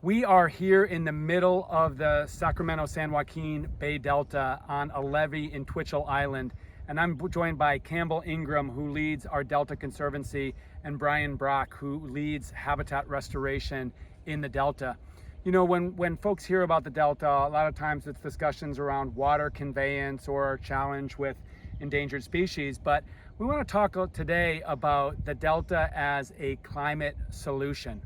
We are here in the middle of the Sacramento-San Joaquin Bay Delta on a levee in Twitchell Island. And I'm joined by Campbell Ingram, who leads our Delta Conservancy, and Brian Brock, who leads habitat restoration in the Delta. You know, when folks hear about the Delta, a lot of times it's discussions around water conveyance or challenge with endangered species, but we want to talk today about the Delta as a climate solution.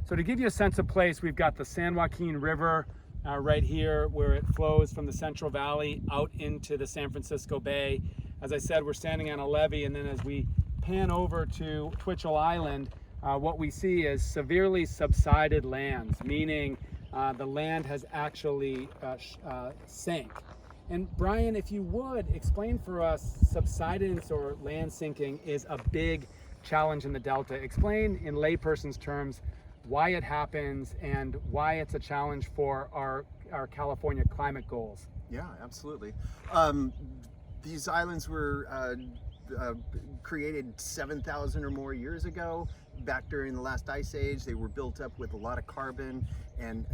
So to give you a sense of place, we've got the San Joaquin River right here where it flows from the Central Valley out into the San Francisco Bay. As I said, we're standing on a levee, and then as we pan over to Twitchell Island, what we see is severely subsided lands, meaning the land has actually sank. And Brian, if you would, explain for us, subsidence or land sinking is a big challenge in the Delta. Explain in layperson's terms why it happens and why it's a challenge for our California climate goals. Yeah, absolutely. These islands were created 7,000 or more years ago. Back during the last ice age, they were built up with a lot of carbon and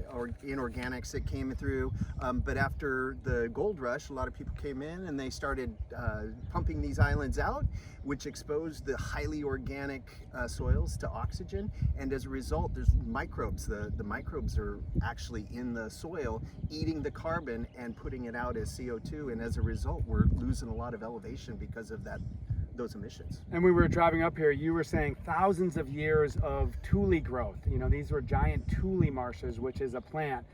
inorganics that came through. But after the gold rush, a lot of people came in and they started pumping these islands out, which exposed the highly organic soils to oxygen. And as a result, there's microbes. The microbes are actually in the soil, eating the carbon and putting it out as CO2. And as a result, we're losing a lot of elevation because of those emissions. And we were driving up here, you were saying thousands of years of tule growth. You know, these were giant tule marshes, which is a plant,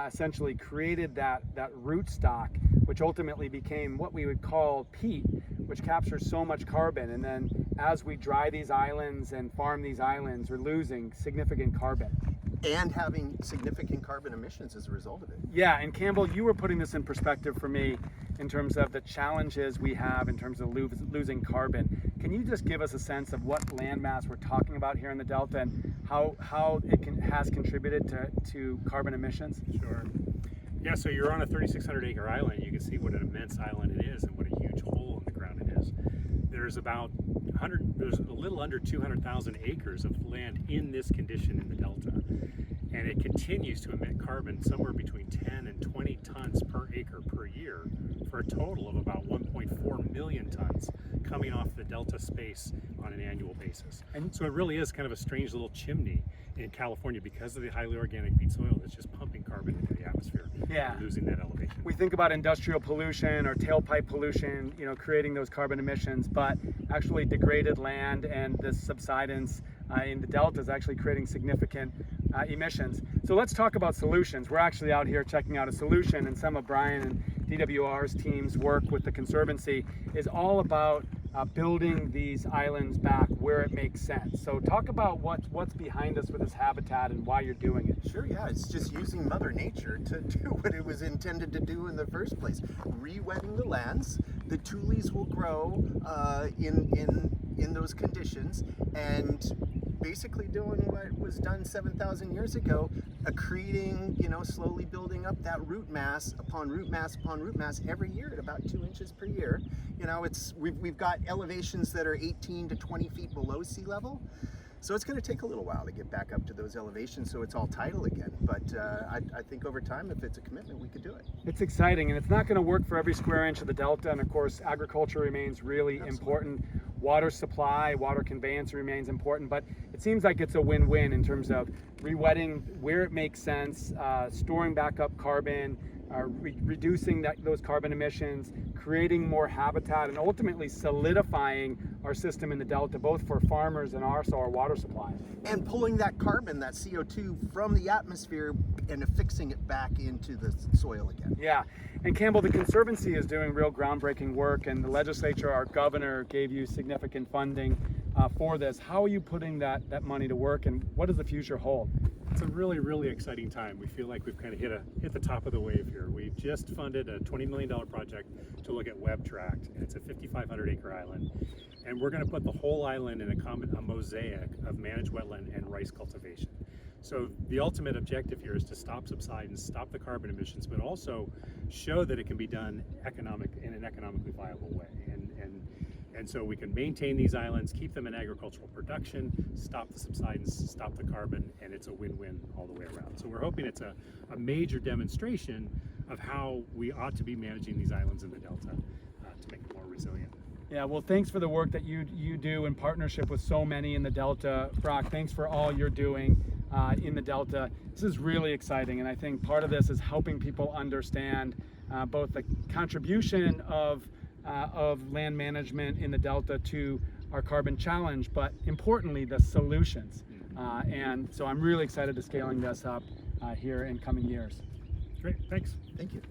essentially created that root stock, which ultimately became what we would call peat, which captures so much carbon. And then as we dry these islands and farm these islands, we're losing significant carbon. And having significant carbon emissions as a result of it. Yeah, and Campbell, you were putting this in perspective for me in terms of the challenges we have in terms of losing carbon. Can you just give us a sense of what landmass we're talking about here in the Delta and how it has contributed to carbon emissions? Sure. Yeah, so you're on a 3,600 acre island. You can see what an immense island it is and what a huge hole in the ground it is. There's a little under 200,000 acres of land in this condition in the Delta. And it continues to emit carbon somewhere between 10 and 20 tons per acre per year, for a total of about 1.4 million tons coming off the Delta space on an annual basis. And so it really is kind of a strange little chimney in California because of the highly organic peat soil that's just pumping carbon into the atmosphere, yeah, and losing that elevation. We think about industrial pollution or tailpipe pollution, you know, creating those carbon emissions, but actually degraded land and this subsidence in the Delta is actually creating significant emissions. So let's talk about solutions. We're actually out here checking out a solution, and some of Brian and DWR's team's work with the Conservancy is all about building these islands back where it makes sense. So talk about what's behind us with this habitat and why you're doing it. Sure, yeah, it's just using Mother Nature to do what it was intended to do in the first place. Re-wetting the lands, the tules will grow in those conditions, and basically doing what was done 7,000 years ago, accreting, you know, slowly building up that root mass upon root mass upon root mass every year at about 2 inches per year. You know, we've got elevations that are 18 to 20 feet below sea level. So it's going to take a little while to get back up to those elevations so it's all tidal again. But I think over time, if it's a commitment, we could do it. It's exciting, and it's not going to work for every square inch of the Delta. And of course, agriculture remains really important. Water supply, water conveyance remains important, but it seems like it's a win-win in terms of re-wetting where it makes sense, storing back up carbon, reducing those carbon emissions, creating more habitat, and ultimately solidifying our system in the Delta, both for farmers and also our water supply. And pulling that carbon, that CO2 from the atmosphere and affixing it back into the soil again. Yeah, and Campbell, the Conservancy is doing real groundbreaking work, and the legislature, our governor, gave you significant funding for this. How are you putting that money to work, and what does the future hold? It's a really, really exciting time. We feel like we've kind of hit the top of the wave here. We've just funded a $20 million project to look at Web Tract, and it's a 5,500 acre island. And we're going to put the whole island in a mosaic of managed wetland and rice cultivation. So the ultimate objective here is to stop subsidence, stop the carbon emissions, but also show that it can be done in an economically viable way. And And so we can maintain these islands, keep them in agricultural production, stop the subsidence, stop the carbon, and it's a win-win all the way around. So we're hoping it's a major demonstration of how we ought to be managing these islands in the Delta to make them more resilient. Yeah, well, thanks for the work that you do in partnership with so many in the Delta. Brock, thanks for all you're doing in the Delta. This is really exciting, and I think part of this is helping people understand both the contribution of land management in the Delta to our carbon challenge, but importantly, the solutions. And so I'm really excited to scaling this up here in coming years. Great, thanks. Thank you.